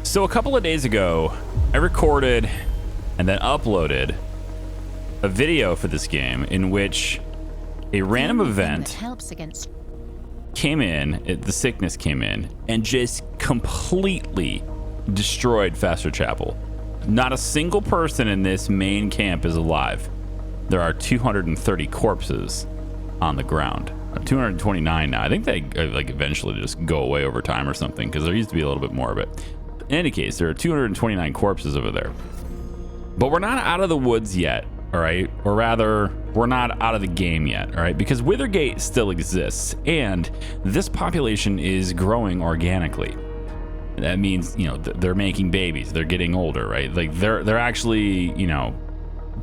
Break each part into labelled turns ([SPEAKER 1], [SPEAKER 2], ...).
[SPEAKER 1] So a couple of days ago, I recorded and then uploaded a video for this game in which a random event came in, the sickness came in, and just completely destroyed Fester Chapel. Not a single person in this main camp is alive. There are 230 corpses on the ground. 229 now. I think they like eventually just go away over time or something, because there used to be a little bit more of it. In any case, there are 229 corpses over there. But we're not out of the woods yet, all right? Or rather, we're not out of the game yet, all right? Because Withergate still exists, and this population is growing organically. That means, you know, they're making babies, they're getting older, right? Like they're actually, you know,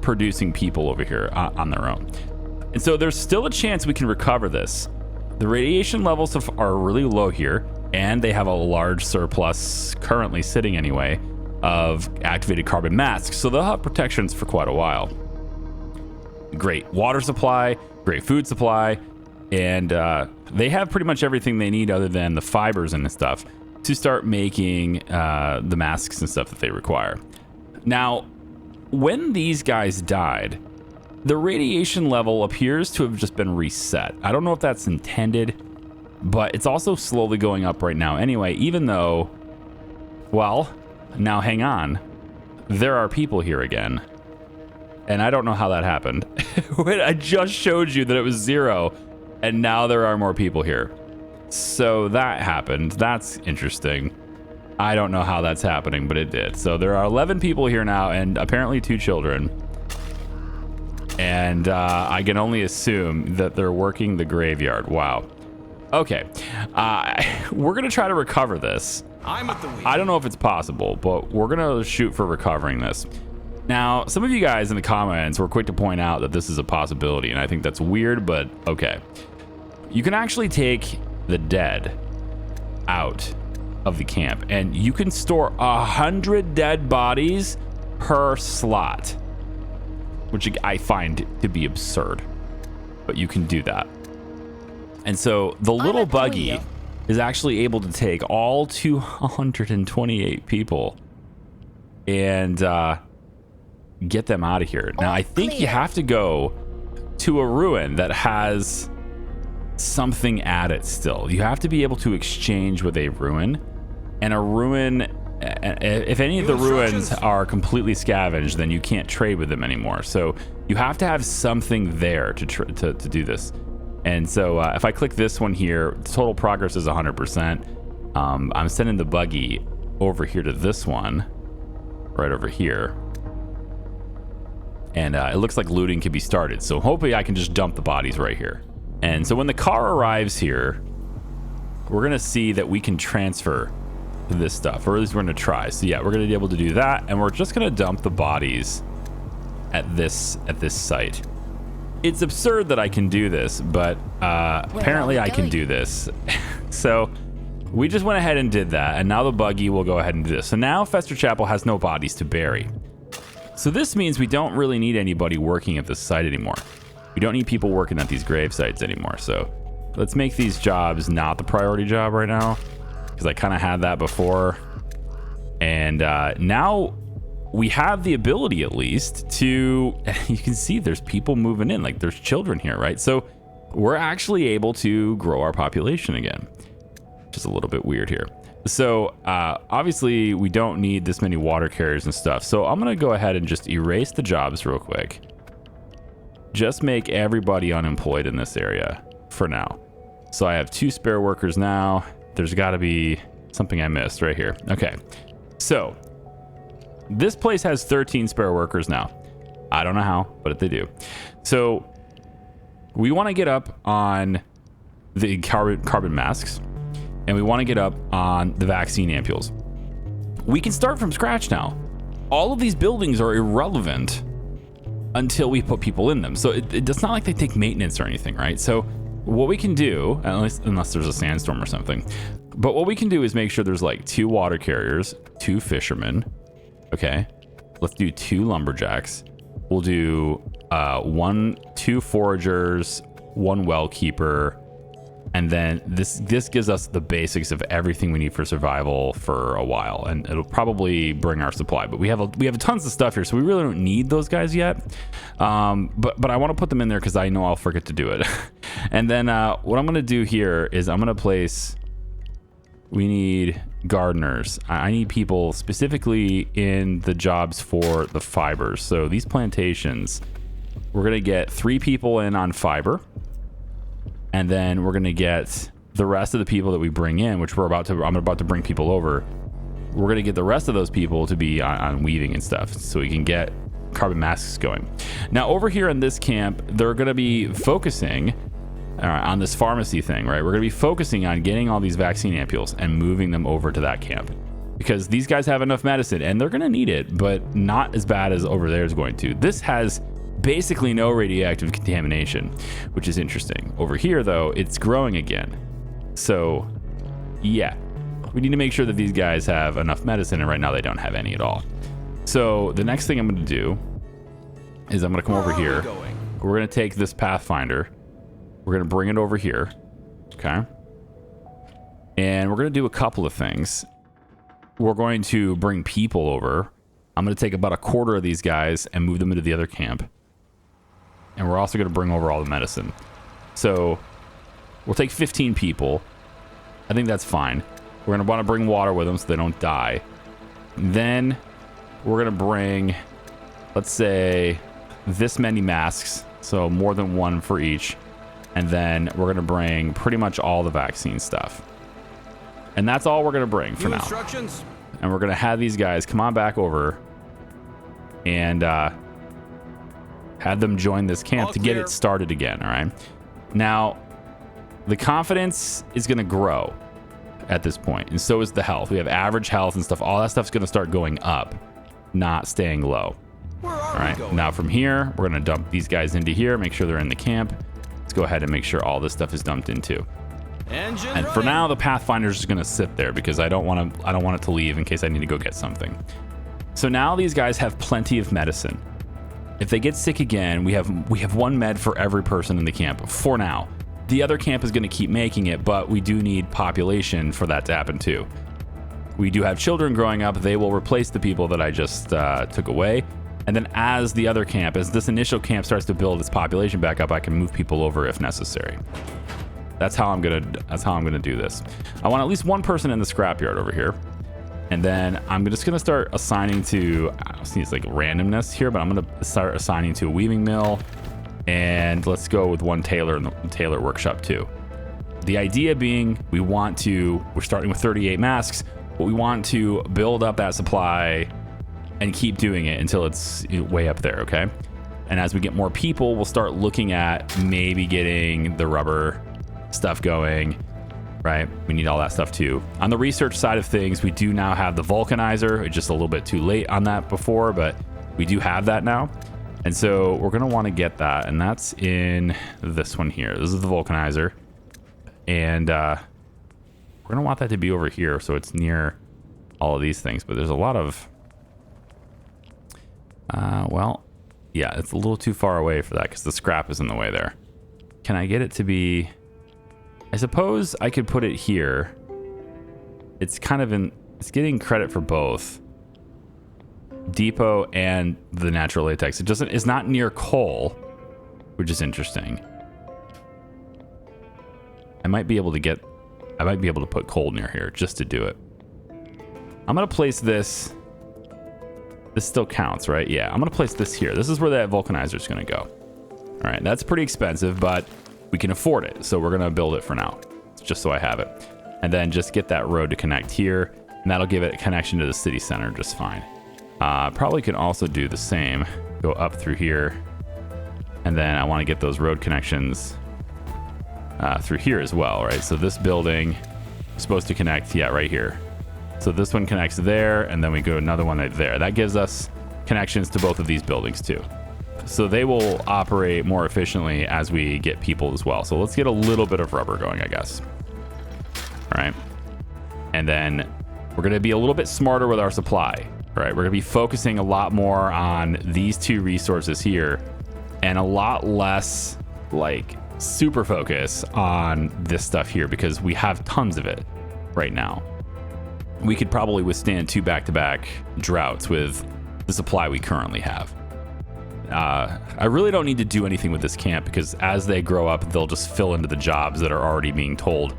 [SPEAKER 1] producing people over here on their own. And so there's still a chance we can recover this. The radiation levels are really low here, and they have a large surplus currently sitting anyway of activated carbon masks, so they'll have protections for quite a while. Great water supply, great food supply, and they have pretty much everything they need other than the fibers and the stuff to start making the masks and stuff that they require. Now, when these guys died, the radiation level appears to have just been reset. I don't know if that's intended, but it's also slowly going up right now anyway, even though, well, now hang on, there are people here again. And I don't know how that happened. I just showed you that it was 0, and now there are more people here. So that happened. That's interesting. I don't know how that's happening, but it did. So there are 11 people here now, and apparently 2 children. And I can only assume that they're working the graveyard. Wow. Okay. We're going to try to recover this.
[SPEAKER 2] I'm at the wheel.
[SPEAKER 1] I don't know if it's possible, but we're going to shoot for recovering this. Now, some of you guys in the comments were quick to point out that this is a possibility, and I think that's weird, but okay. You can actually take the dead out of the camp, and you can store 100 dead bodies per slot, which I find to be absurd, but you can do that. And so the little buggy is actually able to take all 228 people and get them out of here. Now, I think you have to go to a ruin that has something at it still. You have to be able to exchange with a ruin, and a ruin, if any of the ruins are completely scavenged, then you can't trade with them anymore. So you have to have something there to do this. And so if I click this one here, total progress is 100%. I'm sending the buggy over here to this one, right over here. And it looks like looting can be started. So hopefully I can just dump the bodies right here. And so when the car arrives here, we're going to see that we can transfer this stuff, or at least we're going to try. So yeah, we're going to be able to do that. And we're just going to dump the bodies at this site. It's absurd that I can do this, but apparently I can do this. So we just went ahead and did that. And now the buggy will go ahead and do this. So now Fester Chapel has no bodies to bury. So this means we don't really need anybody working at this site anymore. We don't need people working at these grave sites anymore. So let's make these jobs not the priority job right now, because I kind of had that before. And now we have the ability, at least, to, you can see there's people moving in, like there's children here, right? So we're actually able to grow our population again, which is a little bit weird here. So obviously we don't need this many water carriers and stuff. So I'm going to go ahead and just erase the jobs real quick. Just make everybody unemployed in this area for now. So I have 2 spare workers now. There's got to be something I missed right here. Okay. So this place has 13 spare workers now. I don't know how, but they do. So we want to get up on the carbon masks, and we want to get up on the vaccine ampules. We can start from scratch now. All of these buildings are irrelevant until we put people in them. So it's not like they take maintenance or anything, right? So what we can do, unless there's a sandstorm or something, but what we can do is make sure there's like 2 water carriers, 2 fishermen. Okay, let's do 2 lumberjacks. We'll do 2 foragers, 1 well keeper, And then this gives us the basics of everything we need for survival for a while, and it'll probably bring our supply. But we have tons of stuff here, so we really don't need those guys yet. But I want to put them in there because I know I'll forget to do it. And then what I'm gonna do here is I'm gonna place. We need gardeners. I need people specifically in the jobs for the fibers. So these plantations, we're gonna get 3 people in on fiber. And then we're going to get the rest of the people that we bring in, which I'm about to bring people over. We're going to get the rest of those people to be on weaving and stuff so we can get carbon masks going. Now over here in this camp, they're going to be focusing on this pharmacy thing, right? We're going to be focusing on getting all these vaccine ampules and moving them over to that camp because these guys have enough medicine and they're going to need it, but not as bad as over there is going to. This has basically no radioactive contamination, which is interesting. Over here though, it's growing again. So yeah, we need to make sure that these guys have enough medicine, and right now they don't have any at all. So the next thing I'm going to do is I'm going to come over here. We're going to take this Pathfinder. We're going to bring it over here. Okay. And we're going to do a couple of things. We're going to bring people over. I'm going to take about a quarter of these guys and move them into the other camp. And we're also going to bring over all the medicine. So we'll take 15 people. I think that's fine. We're going to want to bring water with them so they don't die. Then we're going to bring, let's say, this many masks. So more than one for each. And then we're going to bring pretty much all the vaccine stuff. And that's all we're going to bring for now. Instructions. And we're going to have these guys come on back over and have them join this camp to get it started again. All right. Now, the confidence is going to grow at this point, and so is the health. We have average health and stuff. All that stuff's going to start going up, not staying low. All right. Now from here, we're going to dump these guys into here, make sure they're in the camp. Let's go ahead and make sure all this stuff is dumped into. And for now, the Pathfinder's just going to sit there because I don't want it to leave in case I need to go get something. So now these guys have plenty of medicine. If they get sick again, we have 1 med for every person in the camp for now. The other camp is going to keep making it, but we do need population for that to happen too. We do have children growing up. They will replace the people that I just took away. And then as this initial camp starts to build its population back up, I can move people over if necessary. That's how I'm gonna do this. I want at least 1 person in the scrapyard over here. And then I'm just going to start assigning to, I don't see it's like randomness here, but I'm going to start assigning to a weaving mill. And let's go with 1 tailor in the tailor workshop too. The idea being we're starting with 38 masks, but we want to build up that supply and keep doing it until it's way up there, okay? And as we get more people, we'll start looking at maybe getting the rubber stuff going. Right, we need all that stuff too. On the research side of things, we do now have the vulcanizer. It's just a little bit too late on that before, but we do have that now. And so we're gonna wanna get that, and that's in this one here. This is the vulcanizer. And we're gonna want that to be over here so it's near all of these things, but there's a lot of, well, yeah, it's a little too far away for that because the scrap is in the way there. Can I get it to be, I suppose I could put it here. It's kind of it's getting credit for both depot and the natural latex. It's not near coal, which is interesting. I might be able to put coal near here just to do it. I'm going to place this. This still counts, right? Yeah, I'm going to place this here. This is where that vulcanizer is going to go. All right, that's pretty expensive, but we can afford it, so we're gonna build it for now, just so I have it. And then just get that road to connect here, and that'll give it a connection to the city center just fine. Probably can also do the same, go up through here, and then I want to get those road connections through here as well, right? So this building is supposed to connect, yeah, right here. So this one connects there, and then we go another one right there. That gives us connections to both of these buildings too. So they will operate more efficiently as we get people as well. So let's get a little bit of rubber going, I guess. All right. And then we're going to be a little bit smarter with our supply. All right. We're going to be focusing a lot more on these 2 resources here and a lot less like super focus on this stuff here because we have tons of it right now. We could probably withstand 2 back-to-back droughts with the supply we currently have. I really don't need to do anything with this camp because as they grow up, they'll just fill into the jobs that are already being told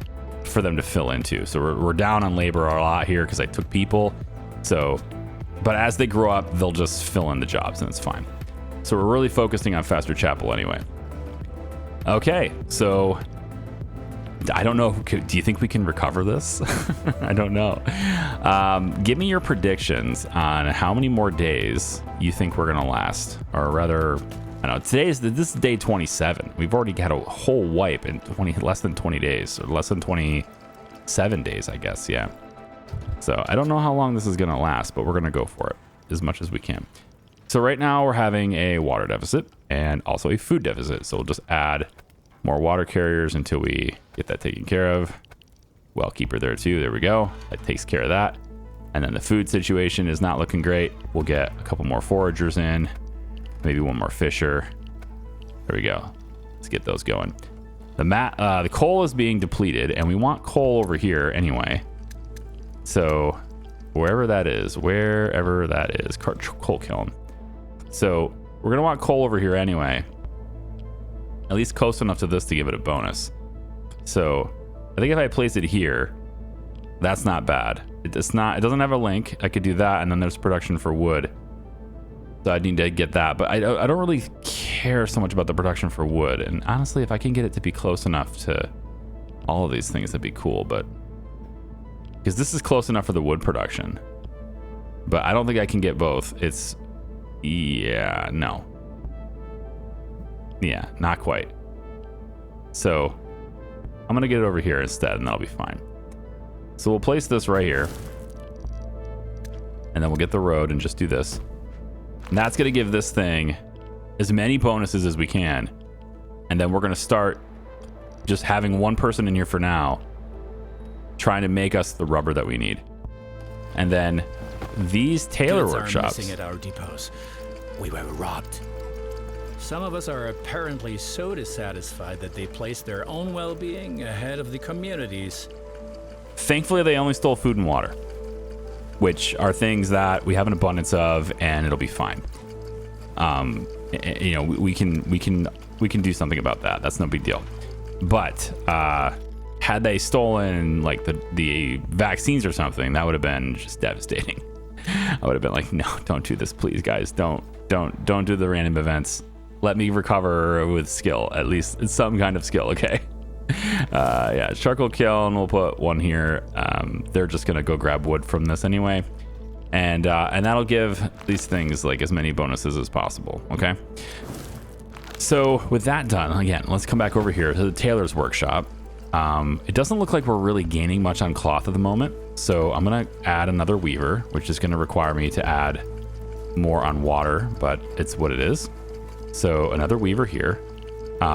[SPEAKER 1] for them to fill into. So we're down on labor a lot here because I took people. So, but as they grow up, they'll just fill in the jobs and it's fine. So we're really focusing on Faster Chapel anyway. Okay, so I don't know. Do you think we can recover this? I don't know. Give me your predictions on how many more days you think we're gonna last, or rather, I don't know. This is day 27. We've already had a whole wipe in less than 20 days, or less than 27 days, I guess. Yeah. So I don't know how long this is gonna last, but we're gonna go for it as much as we can. So right now we're having a water deficit and also a food deficit. So we'll just add more water carriers until we get that taken care of. Well, keeper there too. There we go. That takes care of that. And then the food situation is not looking great. We'll get a couple more foragers in, maybe one more fisher. There we go. Let's get those going. The coal is being depleted and we want coal over here anyway. So wherever that is, coal kiln. So we're gonna want coal over here anyway. At least close enough to this to give it a bonus. So I think if I place it here, that's not bad. It doesn't have a link. I could do that, and then there's production for wood. So I need to get that, but I don't really care so much about the production for wood. And honestly, if I can get it to be close enough to all of these things, that'd be cool. But because this is close enough for the wood production, but I don't think I can get both. Yeah, not quite. So I'm gonna get it over here instead, and that'll be fine. So we'll place this right here, and then we'll get the road and just do this. And that's gonna give this thing as many bonuses as we can. And then we're gonna start just having one person in here for now, trying to make us the rubber that we need. And then these tailor workshops.
[SPEAKER 2] Missing at our depots. We were robbed. Some of us are apparently so dissatisfied that they place their own well-being ahead of the community's.
[SPEAKER 1] Thankfully, they only stole food and water, which are things that we have an abundance of, and it'll be fine. You know, we can do something about that. That's no big deal. But had they stolen like the vaccines or something, that would have been just devastating. I would have been like, no, don't do this, please, guys. Don't do the random events. Let me recover with skill, at least it's some kind of skill, okay? Yeah, charcoal kiln, we'll put one here. They're just gonna go grab wood from this anyway. And that'll give these things like as many bonuses as possible, okay? So with that done, again, let's come back over here to the tailor's workshop. It doesn't look like we're really gaining much on cloth at the moment. So I'm gonna add another weaver, which is gonna require me to add more on water, but it's what it is. So another weaver here.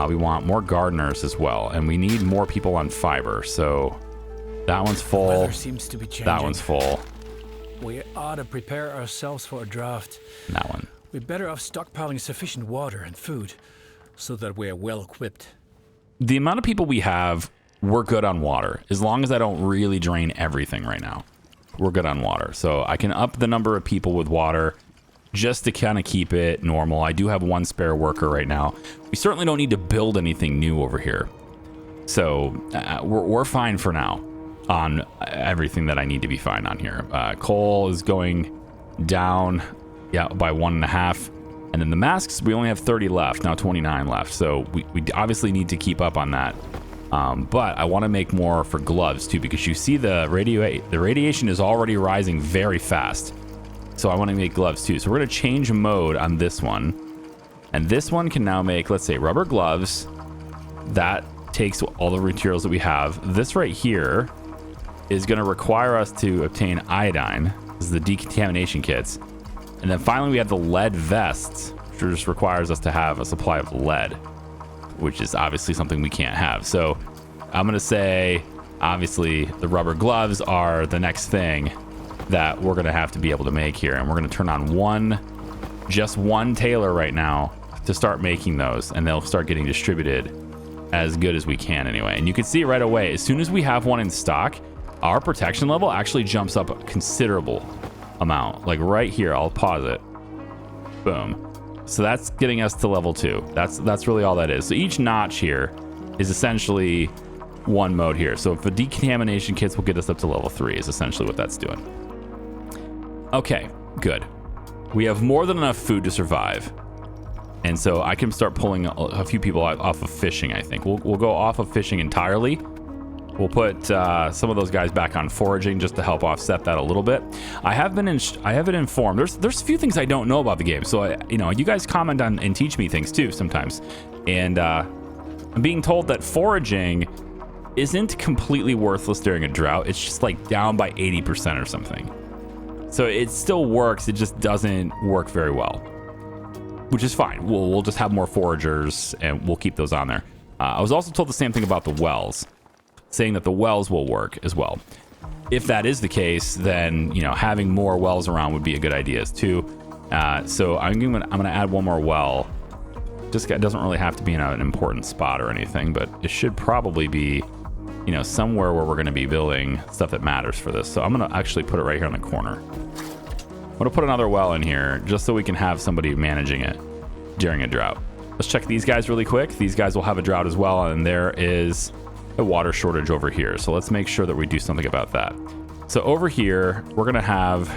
[SPEAKER 1] We want more gardeners as well, and we need more people on fiber. So that one's full.
[SPEAKER 2] The weather seems to be changing.
[SPEAKER 1] That one's full.
[SPEAKER 2] We ought to prepare ourselves for a drought.
[SPEAKER 1] That one.
[SPEAKER 2] We're better off stockpiling sufficient water and food so that we're well equipped.
[SPEAKER 1] The amount of people we have, we're good on water. As long as I don't really drain everything right now, we're good on water. So I can up the number of people with water just to kind of keep it normal. I do have one spare worker right now. We certainly don't need to build anything new over here. So we're fine for now on everything that I need to be fine on here. Coal is going down, yeah, by 1.5. And then the masks, we only have 30 left, now 29 left. So we obviously need to keep up on that. But I want to make more for gloves too, because you see the radiation is already rising very fast. So I want to make gloves too. So we're going to change mode on this one. And this one can now make, let's say, rubber gloves. That takes all the materials that we have. This right here is going to require us to obtain iodine. This is the decontamination kits. And then finally we have the lead vests, which just requires us to have a supply of lead, which is obviously something we can't have. So I'm going to say, obviously, the rubber gloves are the next thing that we're going to have to be able to make here. And we're going to turn on just one tailor right now to start making those, and they'll start getting distributed as good as we can anyway. And you can see right away, as soon as we have one in stock, our protection level actually jumps up a considerable amount. Like right here, I'll pause it. Boom. So that's getting us to level 2. That's really all that is. So each notch here is essentially one mode here. So if the decontamination kits will get us up to level 3 is essentially what that's doing. Okay, good. We have more than enough food to survive. And so I can start pulling a few people off of fishing, I think. We'll go off of fishing entirely. We'll put some of those guys back on foraging just to help offset that a little bit. I have been informed. There's a few things I don't know about the game. So, you guys comment on and teach me things too sometimes. And I'm being told that foraging isn't completely worthless during a drought. It's just like down by 80% or something. So it still works. It just doesn't work very well, which is fine. We'll just have more foragers and we'll keep those on there. I was also told the same thing about the wells, saying that the wells will work as well. If that is the case, then having more wells around would be a good idea too. So I'm gonna add one more well. Just it doesn't really have to be in an important spot or anything, but it should probably be somewhere where we're going to be building stuff that matters for this. So I'm going to actually put it right here in the corner. I'm going to put another well in here just so we can have somebody managing it during a drought. Let's check these guys really quick. These guys will have a drought as well, and there is a water shortage over here. So let's make sure that we do something about that. So over here, we're going to have,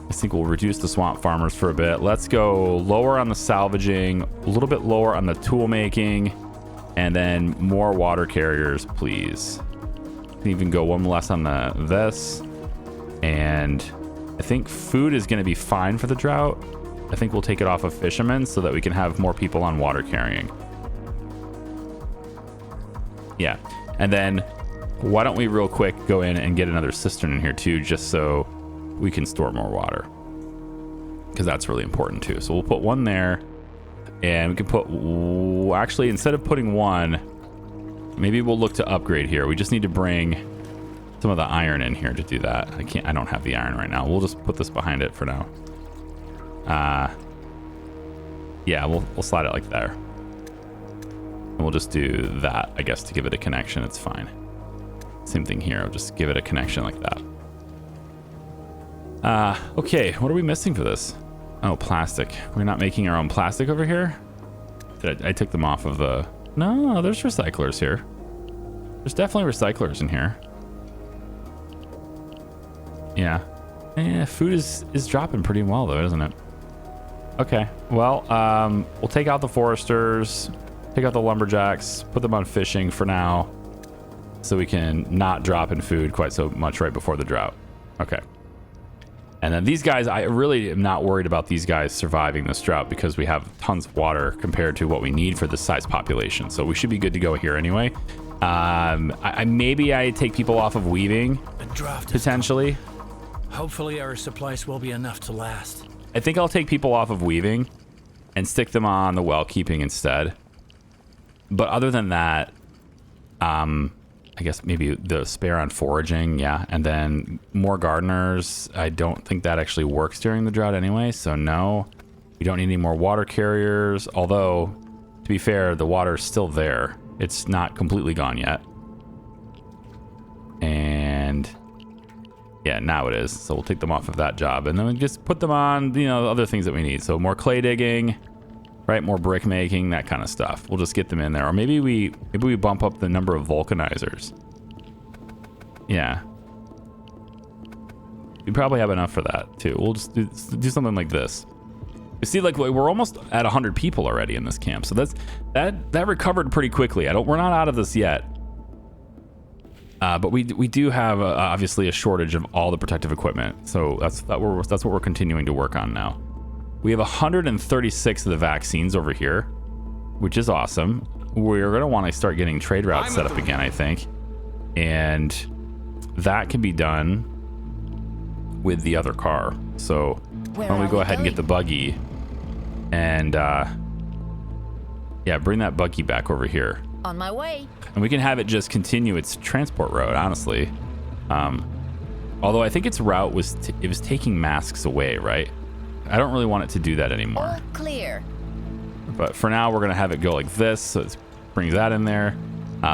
[SPEAKER 1] I think we'll reduce the swamp farmers for a bit. Let's go lower on the salvaging, a little bit lower on the tool making, and then more water carriers, please. Can even go one less on this. And I think food is going to be fine for the drought. I think we'll take it off of fishermen so that we can have more people on water carrying. Yeah. And then why don't we real quick go in and get another cistern in here too, just so we can store more water, because that's really important too. So we'll put one there. And we can put, actually, instead of putting one, maybe we'll look to upgrade here. We just need to bring some of the iron in here to do that. I don't have the iron right now. We'll just put this behind it for now. Yeah, we'll slide it like there. And we'll just do that, I guess, to give it a connection. It's fine. Same thing here. I'll just give it a connection like that. Okay, what are we missing for this? Oh, plastic. We're not making our own plastic over here? I took them off of the... No, there's recyclers here. There's definitely recyclers in here. Yeah. Food is dropping pretty well, though, isn't it? Okay. Well, we'll take out the foresters, take out the lumberjacks, put them on fishing for now, so we can not drop in food quite so much right before the drought. Okay. And then these guys, I really am not worried about these guys surviving this drought because we have tons of water compared to what we need for this size population. So we should be good to go here anyway. Maybe I take people off of weaving, potentially.
[SPEAKER 2] Hopefully our supplies will be enough to last.
[SPEAKER 1] I think I'll take people off of weaving and stick them on the well keeping instead. But other than that, I guess maybe the spare on foraging, yeah. And then more gardeners. I don't think that actually works during the drought anyway, so no. We don't need any more water carriers, although, to be fair, the water is still there. It's not completely gone yet. And yeah, now it is. So we'll take them off of that job. And then we just put them on, the other things that we need. So more clay digging, right? More brick making, that kind of stuff. We'll just get them in there. Or maybe we bump up the number of vulcanizers. Yeah. We probably have enough for that too. We'll just do something like this. You see, like we're almost at 100 people already in this camp. So that recovered pretty quickly. We're not out of this yet. But we do have obviously a shortage of all the protective equipment. So that's what we're continuing to work on now. We have 136 of the vaccines over here, which is awesome. We're going to want to start getting trade routes set up again, I think. And that can be done with the other car. So why don't we go ahead and get the buggy and yeah, bring that buggy back over here.
[SPEAKER 3] On my way.
[SPEAKER 1] And we can have it just continue its transport route, honestly. Although I think its route was taking masks away, right? I don't really want it to do that anymore.
[SPEAKER 3] All clear.
[SPEAKER 1] But for now, we're going to have it go like this. So it's brings that in there.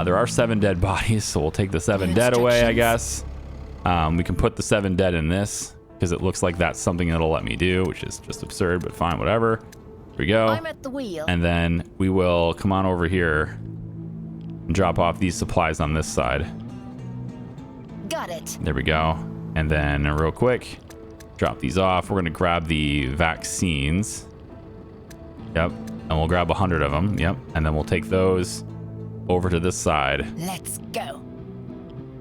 [SPEAKER 1] There are 7 dead bodies, so we'll take the 7 dead away, I guess. We can put the 7 dead in this because it looks like that's something that'll let me do, which is just absurd, but fine, whatever. Here we go.
[SPEAKER 3] I'm at the wheel.
[SPEAKER 1] And then we will come on over here and drop off these supplies on this side.
[SPEAKER 3] Got it.
[SPEAKER 1] There we go. And then real quick, drop these off. We're going to grab the vaccines. Yep. And we'll grab 100 of them. Yep. And then we'll take those over to this side.
[SPEAKER 3] Let's go.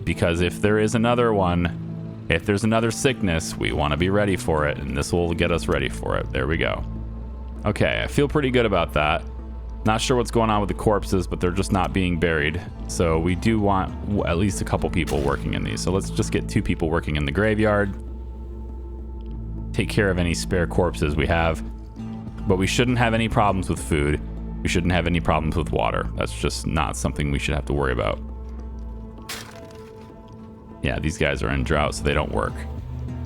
[SPEAKER 1] Because if there is another one, if there's another sickness, we want to be ready for it. And this will get us ready for it. There we go. Okay. I feel pretty good about that. Not sure what's going on with the corpses, but they're just not being buried. So we do want at least a couple people working in these. So let's just get 2 people working in the graveyard. Take care of any spare corpses we have. But we shouldn't have any problems with food. We shouldn't have any problems with water. That's just not something we should have to worry about. Yeah, these guys are in drought, so they don't work.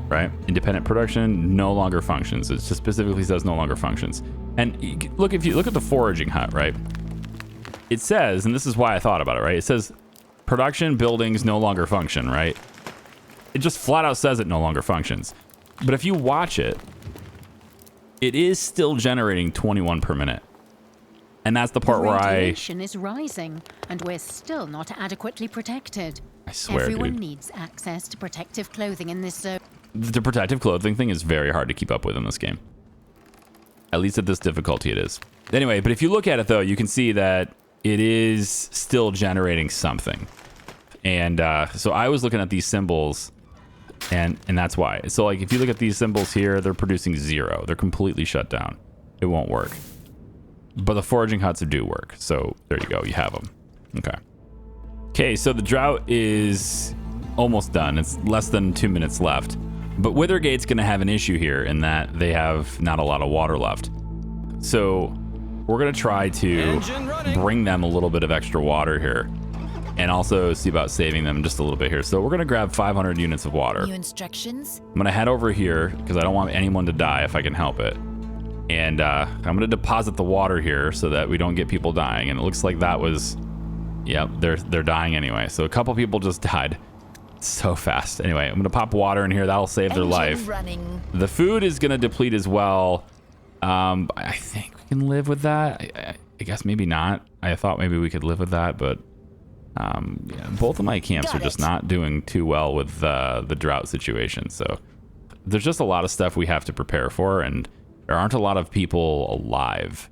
[SPEAKER 1] Right? Independent production no longer functions. It just specifically says no longer functions. And look, if you look at the foraging hut, right? It says, and this is why I thought about it, right? It says production buildings no longer function, right? It just flat out says it no longer functions. But if you watch it, it is still generating 21 per minute. And that's the part where
[SPEAKER 3] radiation is rising, and we're still not adequately protected.
[SPEAKER 1] I swear,
[SPEAKER 3] Everyone
[SPEAKER 1] dude.
[SPEAKER 3] needs access to protective clothing in this zone.
[SPEAKER 1] The protective clothing thing is very hard to keep up with in this game. At least at this difficulty it is. Anyway, but if you look at it though, you can see that it is still generating something. And so I was looking at these symbols and that's why. So like if you look at these symbols here, they're producing 0. They're completely shut down. It won't work. But the foraging huts do work. So there you go. You have them. Okay. Okay, so the drought is almost done. It's less than 2 minutes left. But Withergate's going to have an issue here in that they have not a lot of water left. So we're going to try to bring them a little bit of extra water here and also see about saving them just a little bit here. So we're going to grab 500 units of water.
[SPEAKER 3] New instructions?
[SPEAKER 1] I'm going to head over here because I don't want anyone to die if I can help it. And I'm going to deposit the water here so that we don't get people dying. And it looks like that was, yep, they're dying anyway. So a couple people just died. So fast. Anyway, I'm gonna pop water in here. That'll save their life.
[SPEAKER 3] Running.
[SPEAKER 1] The food is gonna deplete as well. I think we can live with that. I guess maybe not. I thought maybe we could live with that, but yeah, both of my camps are just not doing too well with the drought situation. So there's just a lot of stuff we have to prepare for, and there aren't a lot of people alive.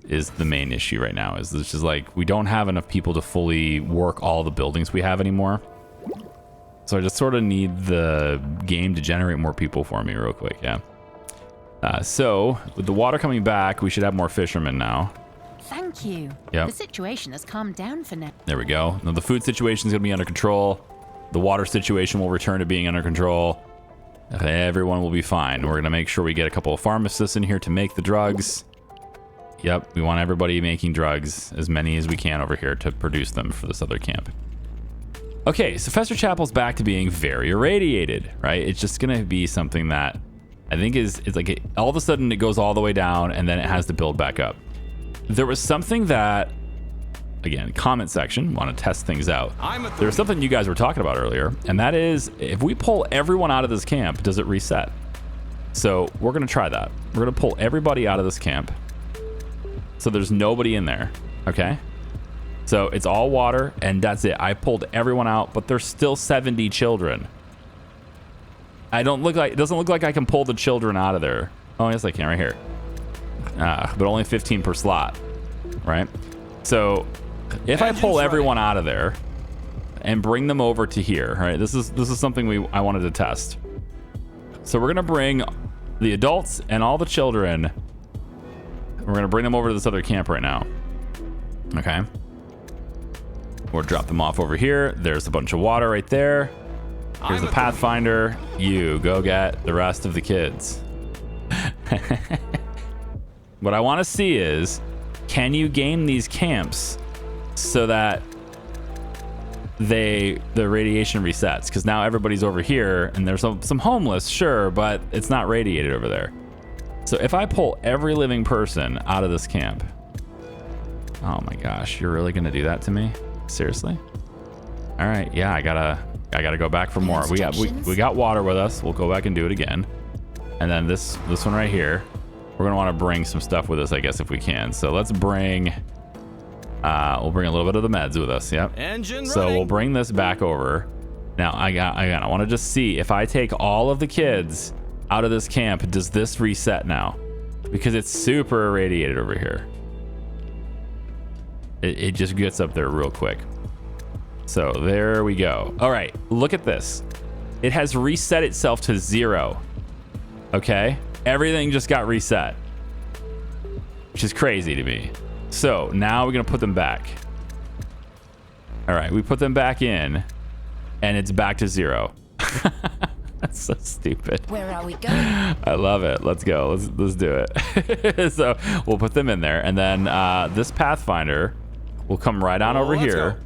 [SPEAKER 1] Is the main issue right now. Is this is like we don't have enough people to fully work all the buildings we have anymore. So I just sort of need the game to generate more people for me real quick, yeah. So, with the water coming back, we should have more fishermen now.
[SPEAKER 3] Thank you.
[SPEAKER 1] Yep.
[SPEAKER 3] The situation has calmed down for now.
[SPEAKER 1] There we go. Now the food situation is going to be under control. The water situation will return to being under control. Everyone will be fine. We're going to make sure we get a couple of pharmacists in here to make the drugs. Yep, we want everybody making drugs, as many as we can over here to produce them for this other camp. Okay, so Fester Chapel's back to being very irradiated, right? It's just gonna be something that I think it's like all of a sudden it goes all the way down and then it has to build back up. There was something that, again, comment section, want to test things out. There was something you guys were talking about earlier, and that is if we pull everyone out of this camp, does it reset? So we're gonna try that. We're gonna pull everybody out of this camp. So there's nobody in there, okay? So it's all water, and that's it. I pulled everyone out, but there's still 70 children. It doesn't look like I can pull the children out of there. Oh, yes, I can right here. But only 15 per slot, right? So if I pull everyone out of there and bring them over to here, right? This is something I wanted to test. So we're gonna bring the adults and all the children. We're gonna bring them over to this other camp right now. Okay. We'll drop them off over here. There's a bunch of water right there. Here's the Pathfinder. You go get the rest of the kids. What I want to see is, can you game these camps so that the radiation resets? Because now everybody's over here, and there's some homeless, sure, but it's not radiated over there. So if I pull every living person out of this camp, Oh my gosh, you're really gonna do that to me? Seriously? All right, yeah, I gotta go back for more. We got water with us. We'll go back and do it again. And then this one right here, we're gonna want to bring some stuff with us, I guess, if we can. So let's bring, we'll bring a little bit of the meds with us. Yep.
[SPEAKER 4] Engine
[SPEAKER 1] so
[SPEAKER 4] running.
[SPEAKER 1] we'll bring this back over. Now I want to just see if I take all of the kids out of this camp, does this reset now? Because it's super irradiated over here. It just gets up there real quick. So there we go. All right, look at this. It has reset itself to 0. Okay, everything just got reset, which is crazy to me. So now we're gonna put them back. All right, we put them back in, and it's back to 0. That's so stupid.
[SPEAKER 5] Where are we going?
[SPEAKER 1] I love it. Let's go. Let's do it. So we'll put them in there, and then this Pathfinder will come right on over here,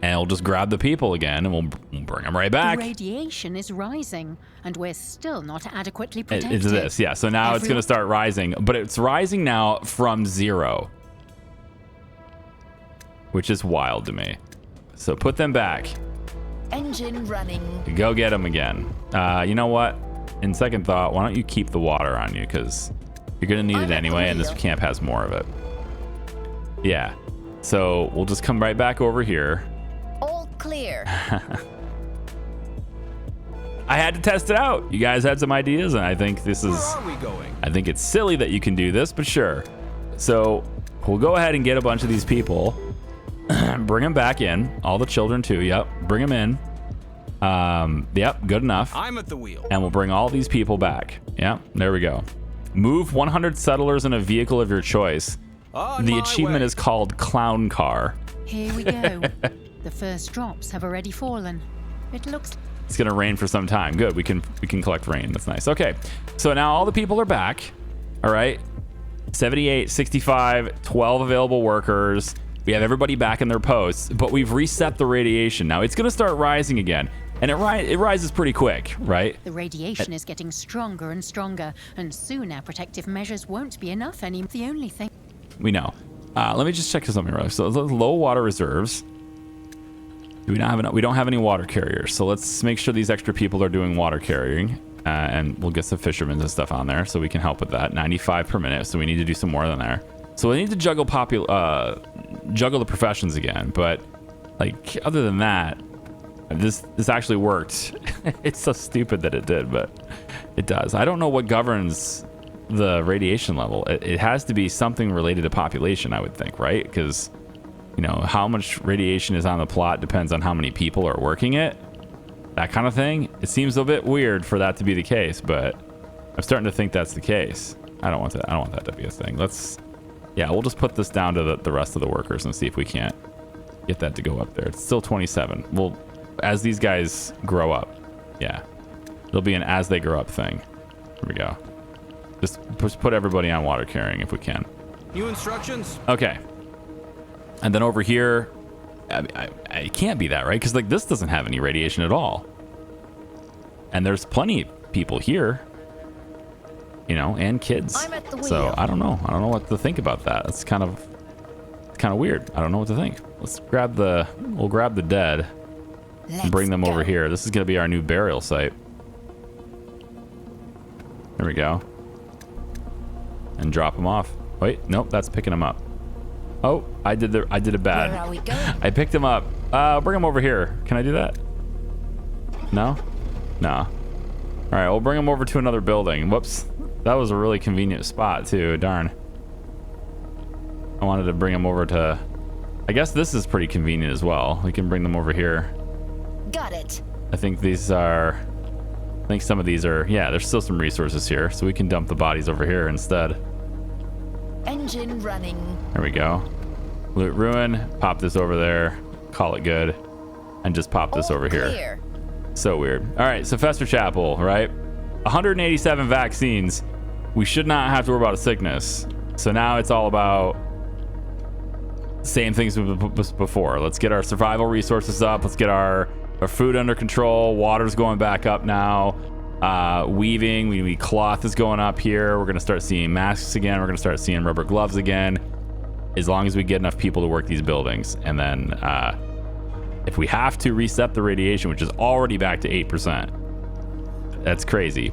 [SPEAKER 1] and we'll just grab the people again, and we'll bring them right back.
[SPEAKER 3] The radiation is rising, and we're still not adequately protected.
[SPEAKER 1] It's this, yeah. So now it's going to start rising, but it's rising now from 0, which is wild to me. So put them back.
[SPEAKER 5] Engine running.
[SPEAKER 1] Go get them again. You know what? In second thought, why don't you keep the water on you? Because you're going to need it anyway, and this camp has more of it. Yeah. So we'll just come right back over here.
[SPEAKER 5] All clear.
[SPEAKER 1] I had to test it out. You guys had some ideas, and I think this is...
[SPEAKER 4] Where are we going?
[SPEAKER 1] I think it's silly that you can do this, but sure. So we'll go ahead and get a bunch of these people. Bring them back in. All the children too. Yep. Bring them in. Yep. Good enough.
[SPEAKER 4] I'm at the wheel.
[SPEAKER 1] And we'll bring all these people back. Yep. There we go. Move 100 settlers in a vehicle of your choice. The achievement is called Clown Car.
[SPEAKER 3] Here we go. The first drops have already fallen. It looks...
[SPEAKER 1] It's gonna rain for some time. Good. We can collect rain. That's nice. Okay. So now all the people are back. All right. 78, 65, 12 available workers. We have everybody back in their posts, but we've reset the radiation. Now it's going to start rising again, and it rises pretty quick, right?
[SPEAKER 3] The radiation is getting stronger and stronger, and soon our protective measures won't be enough anymore. The only thing...
[SPEAKER 1] We know. Let me just check something real quick. So low water reserves. We don't have any water carriers, so let's make sure these extra people are doing water carrying, and we'll get some fishermen and stuff on there so we can help with that. 95 per minute, so we need to do some more than there. So we need to juggle the professions again, but like other than that, this actually worked. It's so stupid that it did, but it does. I don't know what governs the radiation level. It has to be something related to population, I would think, right? Because you know how much radiation is on the plot depends on how many people are working it, that kind of thing. It seems a bit weird for that to be the case, but I'm starting to think that's the case. I don't want that to be a thing. Yeah, we'll just put this down to the rest of the workers and see if we can't get that to go up there. It's still 27. Well, as these guys grow up, yeah, it'll be an as they grow up thing. Here we go. Just put everybody on water carrying if we can.
[SPEAKER 4] New instructions?
[SPEAKER 1] Okay. And then over here, I can't be that, right? Because like this doesn't have any radiation at all. And there's plenty of people here. You know, and kids.
[SPEAKER 5] I'm at the wheel.
[SPEAKER 1] So I don't know what to think about that. It's kind of weird. I don't know what to think. We'll grab the dead and bring them over here. This is gonna be our new burial site. There we go. And drop them off. Wait, nope, that's picking them up. Oh, I did it bad.
[SPEAKER 5] Where are we going?
[SPEAKER 1] I picked them up. Bring them over here. Can I do that? No? No. All right, we'll bring them over to another building. Whoops. That was a really convenient spot too, darn. I wanted to bring them over to... I guess this is pretty convenient as well. We can bring them over here.
[SPEAKER 5] Got it.
[SPEAKER 1] I think some of these are... Yeah, there's still some resources here, so we can dump the bodies over here instead.
[SPEAKER 5] Engine running.
[SPEAKER 1] There we go. Loot ruin, pop this over there, call it good, and just pop this over here. So weird. All right, so Fester Chapel, right? 187 vaccines. We should not have to worry about a sickness. So now it's all about same things before. Let's get our survival resources up. Let's get our food under control. Water's going back up now. Weaving, we need cloth is going up here. We're going to start seeing masks again. We're going to start seeing rubber gloves again. as long as we get enough people to work these buildings. And then if we have to reset the radiation, which is already back to 8%, that's crazy,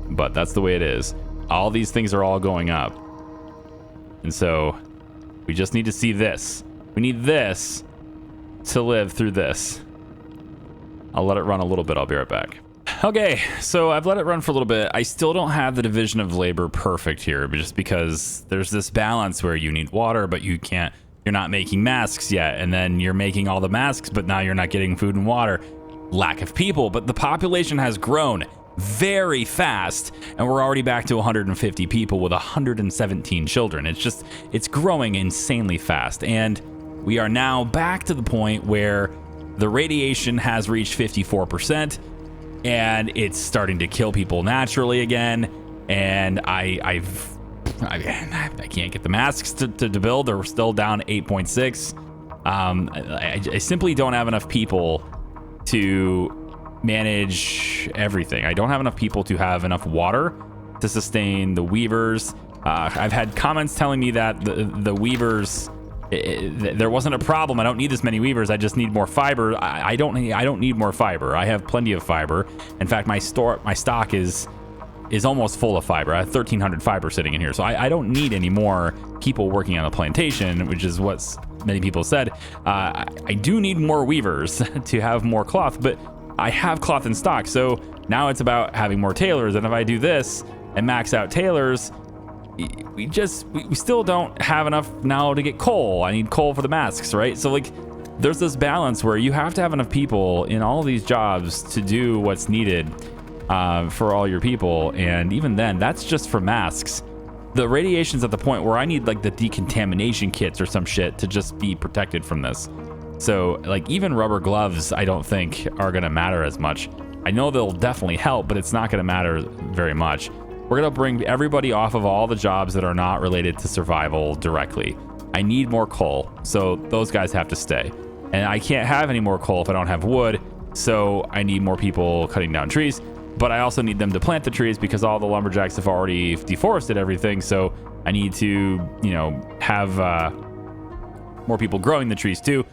[SPEAKER 1] but that's the way it is. All these things are all going up. And so we just need to see this. We need this to live through this. I'll let it run a little bit. I'll be right back. Okay, so I've let it run for a little bit. I still don't have the division of labor perfect here, just because there's this balance where you need water, but you're not making masks yet. And then you're making all the masks, but now you're not getting food and water. Lack of people, but the population has grown very fast, and we're already back to 150 people with 117 children. It's growing insanely fast, and we are now back to the point where the radiation has reached 54%, and it's starting to kill people naturally again. And I can't get the masks to build. They're still down 8.6. I simply don't have enough people to manage everything. I don't have enough people to have enough water to sustain the weavers. I've had comments telling me that the weavers, there wasn't a problem. I don't need this many weavers. I just need more fiber. I don't need more fiber. I have plenty of fiber. In fact, my stock is almost full of fiber. I have 1,300 fiber sitting in here, so I don't need any more people working on the plantation, which is what many people said. I do need more weavers to have more cloth, but I have cloth in stock. So now it's about having more tailors. And if I do this and max out tailors, we still don't have enough now to get coal. I need coal for the masks, right? So like, there's this balance where you have to have enough people in all of these jobs to do what's needed for all your people. And even then, that's just for masks. The radiation's at the point where I need like the decontamination kits or some shit to just be protected from this. So like even rubber gloves, I don't think are gonna matter as much. I know they'll definitely help, but it's not gonna matter very much. We're gonna bring everybody off of all the jobs that are not related to survival directly. I need more coal, so those guys have to stay. And I can't have any more coal if I don't have wood, so I need more people cutting down trees. But I also need them to plant the trees because all the lumberjacks have already deforested everything. So I need to, have more people growing the trees too.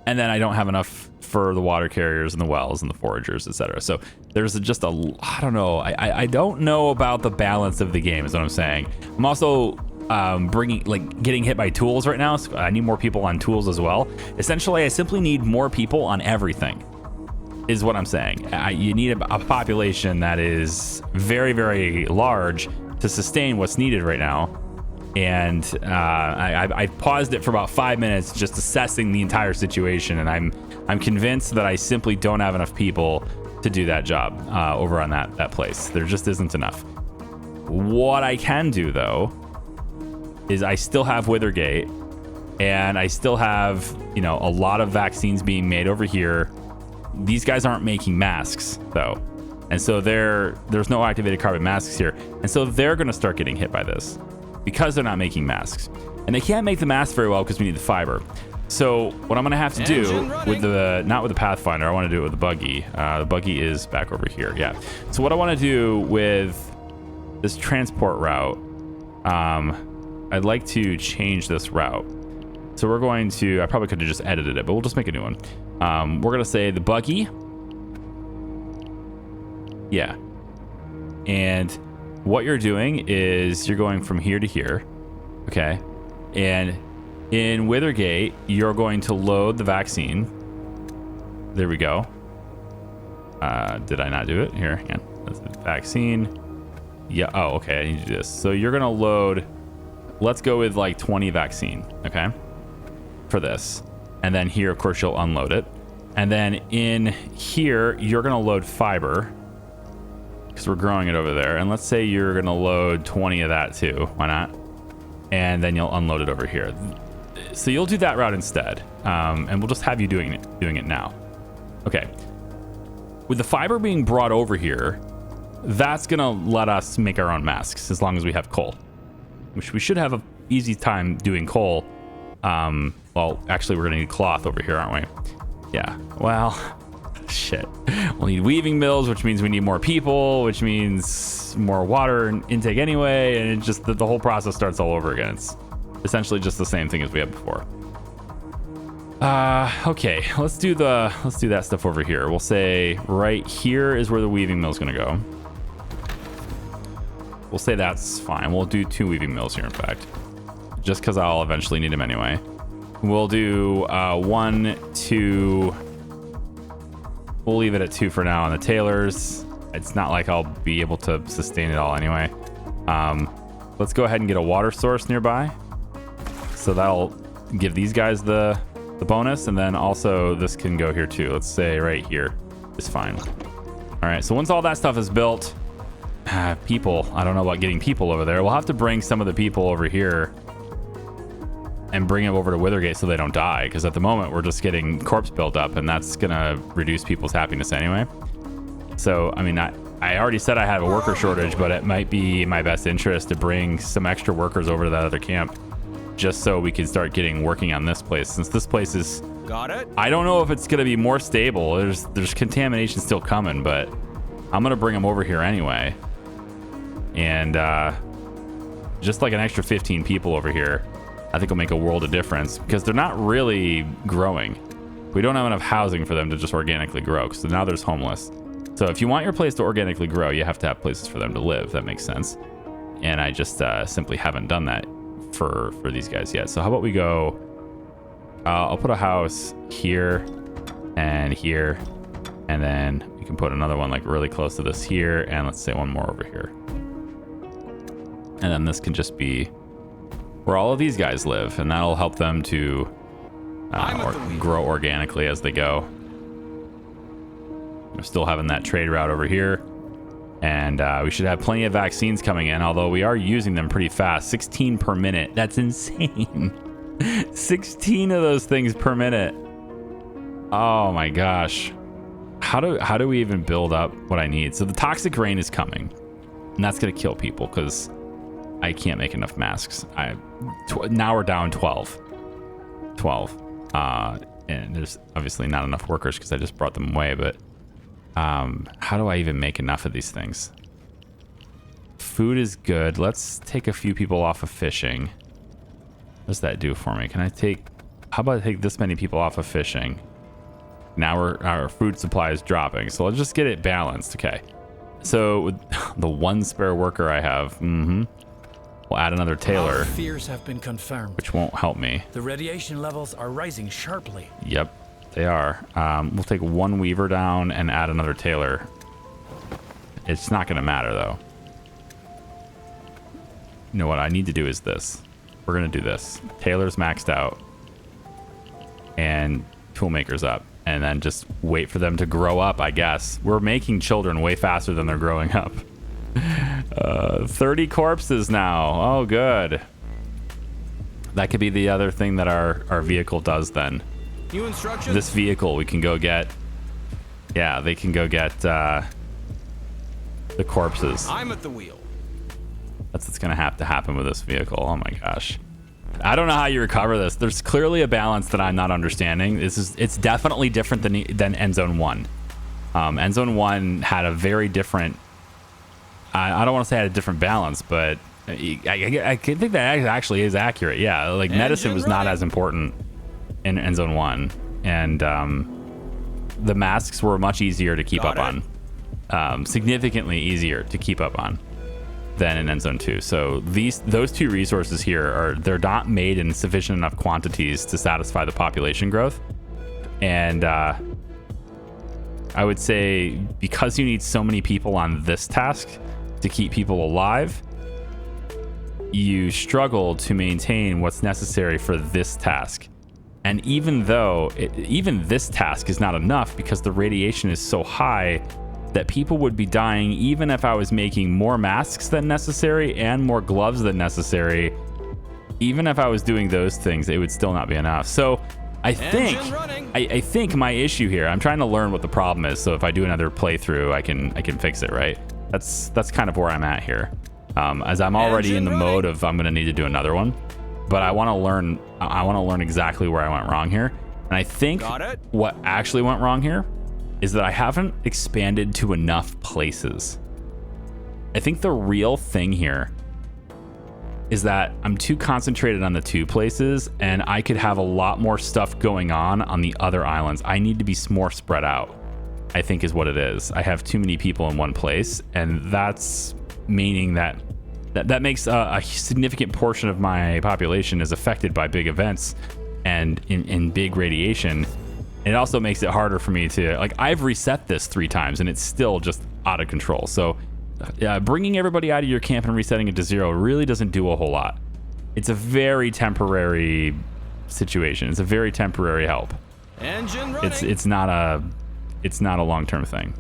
[SPEAKER 1] And then I don't have enough for the water carriers and the wells and the foragers, etc. So there's just I don't know. I don't know about the balance of the game is what I'm saying. I'm also getting hit by tools right now. So I need more people on tools as well. Essentially, I simply need more people on everything is what I'm saying. You need a population that is very, very large to sustain what's needed right now. And I paused it for about 5 minutes just assessing the entire situation, and I'm convinced that I simply don't have enough people to do that job over on that place. There just isn't enough. What I can do though is I still have Withergate, and I still have a lot of vaccines being made over here. These guys aren't making masks though, and so there's no activated carbon masks here, and so they're going to start getting hit by this because they're not making masks, and they can't make the masks very well because we need the fiber. So what I'm going to have to do with not with the Pathfinder, I want to do it with the buggy. The buggy is back over here. Yeah. So what I want to do with this transport route, I'd like to change this route. So we're going to, I probably could have just edited it, but we'll just make a new one. We're going to say the buggy. Yeah. And what you're doing is you're going from here to here. Okay. And in Withergate, you're going to load the vaccine. There we go. Did I not do it? Here, hang on. That's the vaccine. Yeah. Oh, okay. I need to do this. So you're going to load, let's go with like 20 vaccine. Okay. For this. And then here, of course, you'll unload it. And then in here, you're going to load fiber because we're growing it over there. And let's say you're going to load 20 of that too. Why not? And then you'll unload it over here. So you'll do that route instead. And we'll just have you doing it now. Okay. With the fiber being brought over here, that's going to let us make our own masks as long as we have coal, which we should have an easy time doing coal. Well, actually, we're going to need cloth over here, aren't we? Yeah. Well, shit. We'll need weaving mills, which means we need more people, which means more water intake anyway. And it just, the whole process starts all over again. Essentially just the same thing as we had before. Okay, let's do that stuff over here. We'll say right here is where the weaving mill's gonna go. We'll say that's fine. We'll do 2 weaving mills here, in fact, just because I'll eventually need them anyway. We'll do 1, 2. We'll leave it at 2 for now on the tailors. It's not like I'll be able to sustain it all anyway. Let's go ahead and get a water source nearby. So that'll give these guys the bonus, and then also this can go here too. Let's say right here is fine. All right, so once all that stuff is built, people, I don't know about getting people over there. We'll have to bring some of the people over here and bring them over to Withergate so they don't die, because at the moment we're just getting corpse built up, and that's gonna reduce people's happiness anyway. So I mean, I already said I have a worker shortage, but it might be in my best interest to bring some extra workers over to that other camp, just so we can start getting working on this place, since this place is,
[SPEAKER 4] Got it.
[SPEAKER 1] I don't know if it's gonna be more stable. There's contamination still coming, but I'm gonna bring them over here anyway. And just like an extra 15 people over here, I think will make a world of difference, because they're not really growing. We don't have enough housing for them to just organically grow, so now there's homeless. So if you want your place to organically grow, you have to have places for them to live. That makes sense. And I just simply haven't done that for these guys yet. So how about we go, I'll put a house here and here, and then we can put another one like really close to this here, and let's say one more over here. And then this can just be where all of these guys live, and that'll help them to grow organically as they go. We're still having that trade route over here, and we should have plenty of vaccines coming in, although we are using them pretty fast. 16 per minute. That's insane. 16 of those things per minute. Oh my gosh. How do we even build up what I need? So the toxic rain is coming, and that's gonna kill people because I can't make enough masks. Now we're down 12. And there's obviously not enough workers because I just brought them away, but how do I even make enough of these things? Food is good. Let's take a few people off of fishing. What does that do for me? How about I take this many people off of fishing? Now our food supply is dropping, so let's just get it balanced. Okay, so with the one spare worker I have, we'll add another tailor.
[SPEAKER 2] Our fears have been confirmed,
[SPEAKER 1] which won't help me.
[SPEAKER 2] The radiation levels are rising sharply.
[SPEAKER 1] Yep, they are. We'll take one weaver down and add another tailor. It's not going to matter though. You know what I need to do is this. We're going to do this. Tailor's maxed out and toolmaker's up, and then just wait for them to grow up, I guess. We're making children way faster than they're growing up. 30 corpses now. Oh, good. That could be the other thing that our vehicle does then.
[SPEAKER 4] New instructions?
[SPEAKER 1] This vehicle we can go get. Yeah, they can go get the corpses.
[SPEAKER 4] I'm at the wheel.
[SPEAKER 1] That's what's going to have to happen with this vehicle. Oh my gosh. I don't know how you recover this. There's clearly a balance that I'm not understanding. It's definitely different than Endzone 1. Endzone 1 had a very different, I don't want to say had a different balance, but I think that actually is accurate. Yeah, like medicine was not as important in Endzone 1, and the masks were much easier to keep up on. Significantly easier to keep up on than in Endzone 2. So those two resources here they're not made in sufficient enough quantities to satisfy the population growth. And I would say because you need so many people on this task to keep people alive, you struggle to maintain what's necessary for this task. And even though even this task is not enough because the radiation is so high that people would be dying even if I was making more masks than necessary and more gloves than necessary. Even if I was doing those things, it would still not be enough. So I think my issue here, I'm trying to learn what the problem is, so if I do another playthrough, I can fix it, right? That's kind of where I'm at here. As I'm already in the mode of I'm gonna need to do another one, but I want to learn exactly where I went wrong here. And I think what actually went wrong here is that I haven't expanded to enough places. I think the real thing here is that I'm too concentrated on the 2 places, and I could have a lot more stuff going on the other islands. I need to be more spread out, I think is what it is. I have too many people in one place, and that's meaning that makes a significant portion of my population is affected by big events and in big radiation. It also makes it harder for me to, like, I've reset this 3 times and it's still just out of control. So bringing everybody out of your camp and resetting it to 0 really doesn't do a whole lot. It's a very temporary situation. It's a very temporary help.
[SPEAKER 4] Engine running.
[SPEAKER 1] It's not a long-term thing.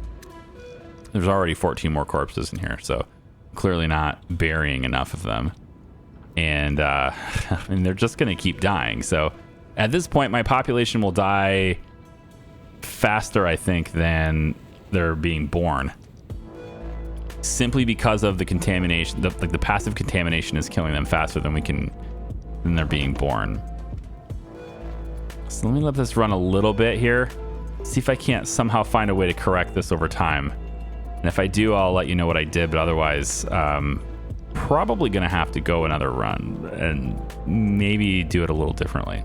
[SPEAKER 1] There's already 14 more corpses in here, so clearly not burying enough of them. And and they're just gonna keep dying. So at this point, my population will die faster, I think, than they're being born. Simply because of the contamination, the passive contamination is killing them faster than they're being born. So let me let this run a little bit here. See if I can't somehow find a way to correct this over time. And if I do, I'll let you know what I did, but otherwise, probably gonna have to go another run and maybe do it a little differently.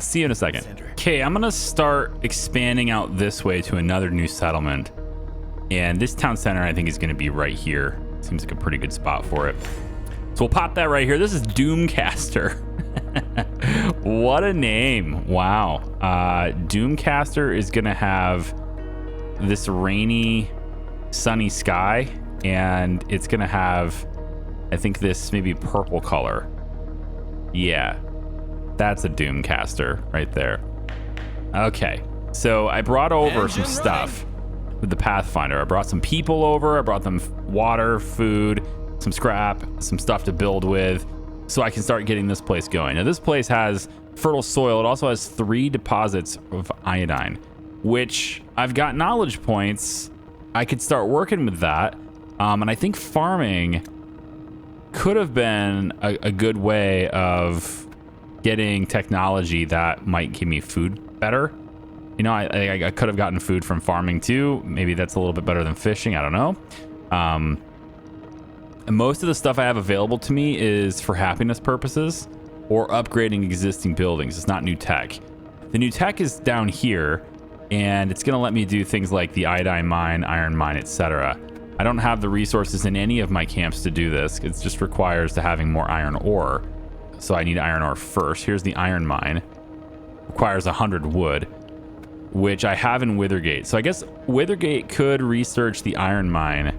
[SPEAKER 1] See you in a second. Okay, I'm gonna start expanding out this way to another new settlement. And this town center, I think, is going to be right here. Seems like a pretty good spot for it. So we'll pop that right here. This is Doomcaster. What a name. Wow. Doomcaster is going to have this rainy, sunny sky. And it's going to have, I think, this maybe purple color. Yeah. That's a Doomcaster right there. Okay. So I brought over some stuff with the Pathfinder. I brought some people over. I brought them water, food, some scrap, some stuff to build with, so I can start getting this place going. Now, this place has fertile soil. It also has 3 deposits of iodine, which I've got knowledge points. I could start working with that. And I think farming could have been a good way of getting technology that might give me food better. You know, I could have gotten food from farming too. Maybe that's a little bit better than fishing. I don't know. And most of the stuff I have available to me is for happiness purposes or upgrading existing buildings. It's not new tech. The new tech is down here, and it's going to let me do things like the iodine mine, iron mine, etc. I don't have the resources in any of my camps to do this. It just requires to having more iron ore. So I need iron ore first. Here's the iron mine. Requires 100 wood, which I have in Withergate. So I guess Withergate could research the iron mine,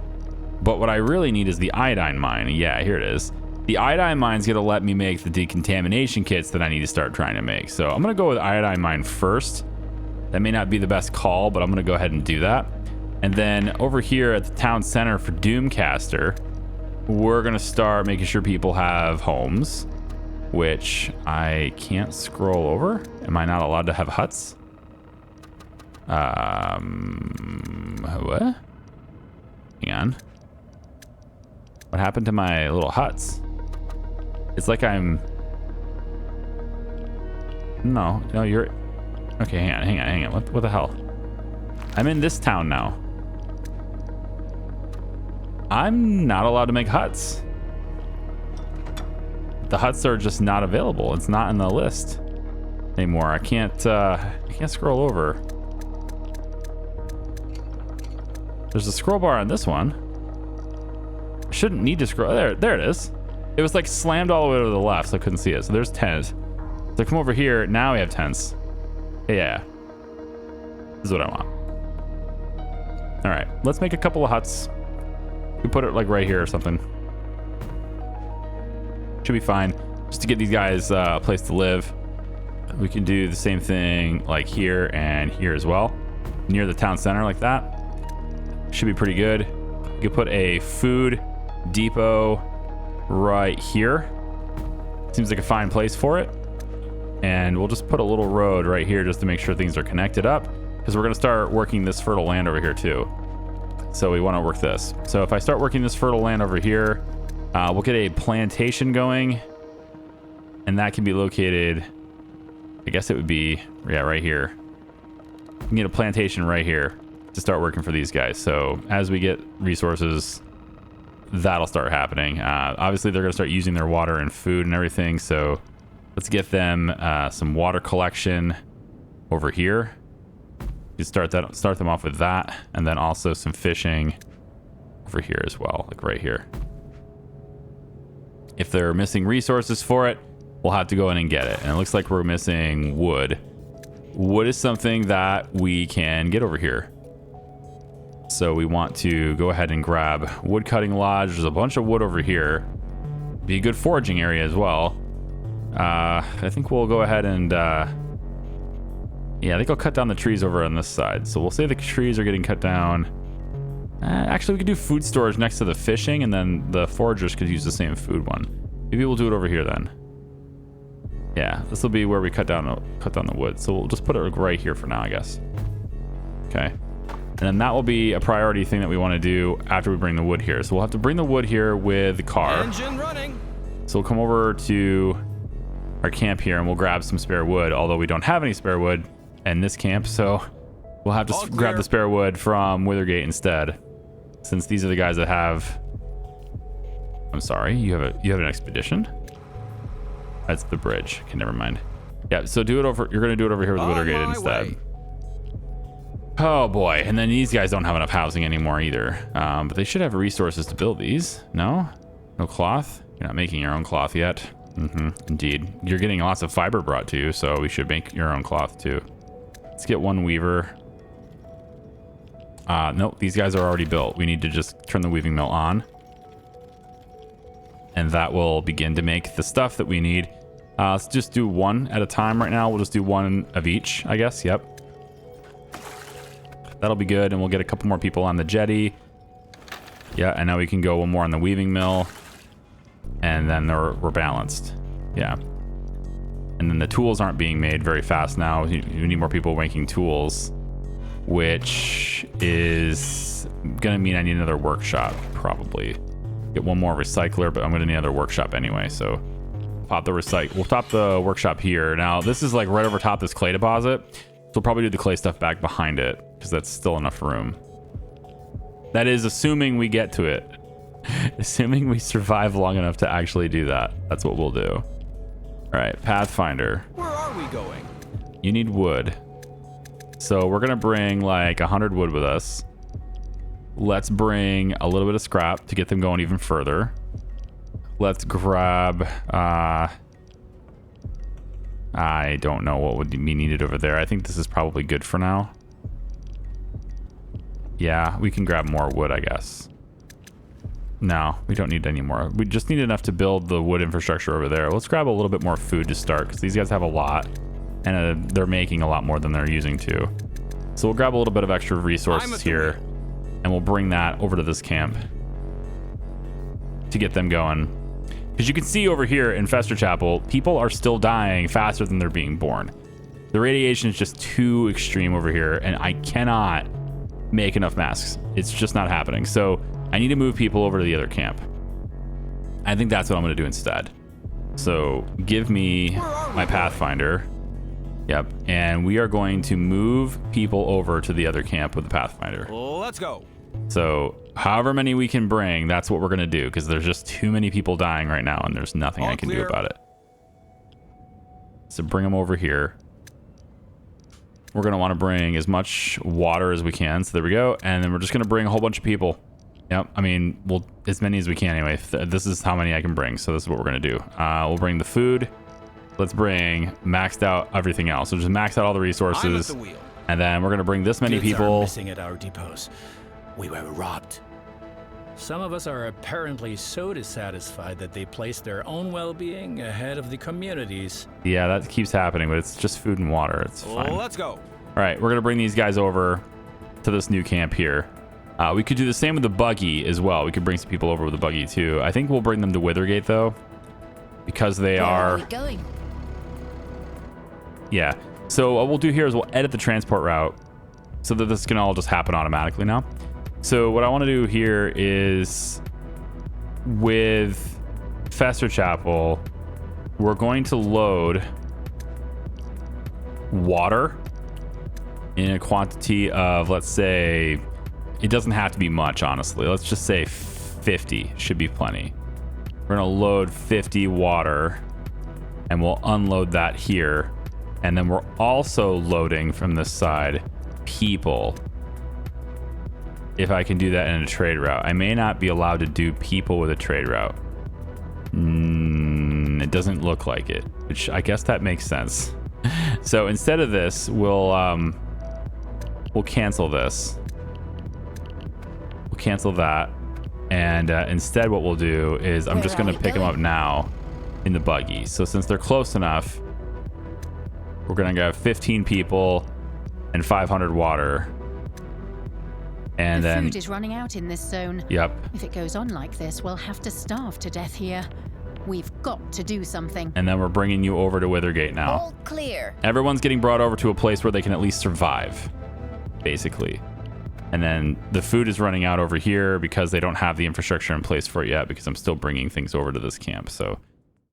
[SPEAKER 1] but what I really need is the iodine mine. Yeah, here it is. The iodine mine's gonna let me make the decontamination kits that I need to start trying to make. So I'm gonna go with iodine mine first. That may not be the best call, but I'm gonna go ahead and do that. And then over here at the town center for Doomcaster, we're gonna start making sure people have homes, which I can't scroll over. Am I not allowed to have huts? What? Hang on. What happened to my little huts? It's like I'm... No, you're... Okay, hang on. What the hell? I'm in this town now. I'm not allowed to make huts. The huts are just not available. It's not in the list anymore. I can't scroll over. There's a scroll bar on this one. I shouldn't need to scroll. There it is. It was like slammed all the way to the left, so I couldn't see it. So there's tents. So come over here. Now we have tents. Yeah. This is what I want. All right, let's make a couple of huts. We put it like right here or something. Should be fine. Just to get these guys a place to live. We can do the same thing like here and here as well. Near the town center like that. Should be pretty good. You could put a food depot right here. Seems like a fine place for it. And we'll just put a little road right here just to make sure things are connected up, because we're going to start working this fertile land over here too. So we want to work this. So if I start working this fertile land over here, we'll get a plantation going, and that can be located, I guess it would be, yeah, right here. We can get a plantation right here to start working for these guys. So as we get resources, that'll start happening. Obviously, they're going to start using their water and food and everything. So let's get them some water collection over here. You start them off with that, and then also some fishing over here as well, like right here. If they're missing resources for it, we'll have to go in and get it. And it looks like we're missing wood. Wood is something that we can get over here. So we want to go ahead and grab wood cutting lodge. There's a bunch of wood over here. Be a good foraging area as well. I think we'll go ahead and yeah, I think I'll cut down the trees over on this side. So we'll say the trees are getting cut down. Actually, we could do food storage next to the fishing, and then the foragers could use the same food one. Maybe we'll do it over here then. Yeah, this will be where we cut down the wood. So we'll just put it right here for now, I guess. Okay. And then that will be a priority thing that we want to do after we bring the wood here. So we'll have to bring the wood here with the car.
[SPEAKER 4] Engine running.
[SPEAKER 1] So we'll come over to our camp here and we'll grab some spare wood, although we don't have any spare wood in this camp. So we'll have to grab the spare wood from Withergate instead, since these are the guys that have... I'm sorry, you have an expedition? That's the bridge. Okay, never mind. Yeah, so do it over... You're going to do it over here with Withergate instead. Oh boy, and then these guys don't have enough housing anymore either. But they should have resources to build these. No? No cloth? You're not making your own cloth yet. Indeed. You're getting lots of fiber brought to you, so we should make your own cloth too. Let's get one weaver. Nope, these guys are already built. We need to just turn the weaving mill on. And that will begin to make the stuff that we need. Let's just do one at a time right now. We'll just do one of each, I guess. Yep. That'll be good, and we'll get a couple more people on the jetty. Yeah, and now we can go one more on the weaving mill. And then we're balanced. Yeah. And then the tools aren't being made very fast now. You need more people making tools, which is going to mean I need another workshop, probably. Get one more recycler, but I'm going to need another workshop anyway, so we'll pop the workshop here. Now, this is like right over top this clay deposit. So we'll probably do the clay stuff back behind it, because that's still enough room. That is assuming we get to it. Assuming we survive long enough to actually do that. That's what we'll do. All right, Pathfinder.
[SPEAKER 4] Where are we going?
[SPEAKER 1] You need wood. So we're going to bring like 100 wood with us. Let's bring a little bit of scrap to get them going even further. Let's grab... I don't know what would be needed over there. I think this is probably good for now. Yeah, we can grab more wood, I guess. No, we don't need any more. We just need enough to build the wood infrastructure over there. Let's grab a little bit more food to start, because these guys have a lot, and they're making a lot more than they're using to. So we'll grab a little bit of extra resources here, and we'll bring that over to this camp to get them going. Because you can see over here in Fester Chapel, people are still dying faster than they're being born. The radiation is just too extreme over here, and I cannot make enough masks. It's just not happening. So I need to move people over to the other camp. I think that's what I'm going to do instead. So give me my Pathfinder. Yep. And we are going to move people over to the other camp with the Pathfinder.
[SPEAKER 4] Let's go.
[SPEAKER 1] So however many we can bring, that's what we're going to do, because there's just too many people dying right now, and there's nothing I can do about it. So bring them over here. We're going to want to bring as much water as we can. So there we go. And then we're just going to bring a whole bunch of people. Yep. I mean, we'll as many as we can anyway. This is how many I can bring. So this is what we're going to do. We'll bring the food. Let's bring maxed out everything else. So just max out all the resources. And then we're going to bring this many people.
[SPEAKER 2] Missing at our depots. We were robbed. Some of us are apparently so dissatisfied that they place their own well-being ahead of the community's.
[SPEAKER 1] Yeah, that keeps happening, but it's just food and water. It's fine.
[SPEAKER 4] Let's go.
[SPEAKER 1] All right, we're going to bring these guys over to this new camp here. We could do the same with the buggy as well. We could bring some people over with the buggy too. I think we'll bring them to Withergate though, because they are...
[SPEAKER 5] Where are we going?
[SPEAKER 1] Yeah. So what we'll do here is we'll edit the transport route so that this can all just happen automatically now. So what I want to do here is with Fester Chapel, we're going to load water in a quantity of, let's say, it doesn't have to be much, honestly. Let's just say 50 should be plenty. We're gonna load 50 water and we'll unload that here. And then we're also loading from this side people. If I can do that in a trade route. I may not be allowed to do people with a trade route. It doesn't look like it, which I guess that makes sense. So instead of this, we'll cancel this. We'll cancel that. And instead what we'll do is I'm just going to pick them up now in the buggy. So since they're close enough, we're going to have 15 people and 500 water. And
[SPEAKER 3] the
[SPEAKER 1] then
[SPEAKER 3] food is running out in this zone.
[SPEAKER 1] Yep.
[SPEAKER 3] If it goes on like this, we'll have to starve to death here. We've got to do something.
[SPEAKER 1] And then we're bringing you over to Withergate now.
[SPEAKER 5] All clear.
[SPEAKER 1] Everyone's getting brought over to a place where they can at least survive, basically. And then the food is running out over here because they don't have the infrastructure in place for it yet, because I'm still bringing things over to this camp. So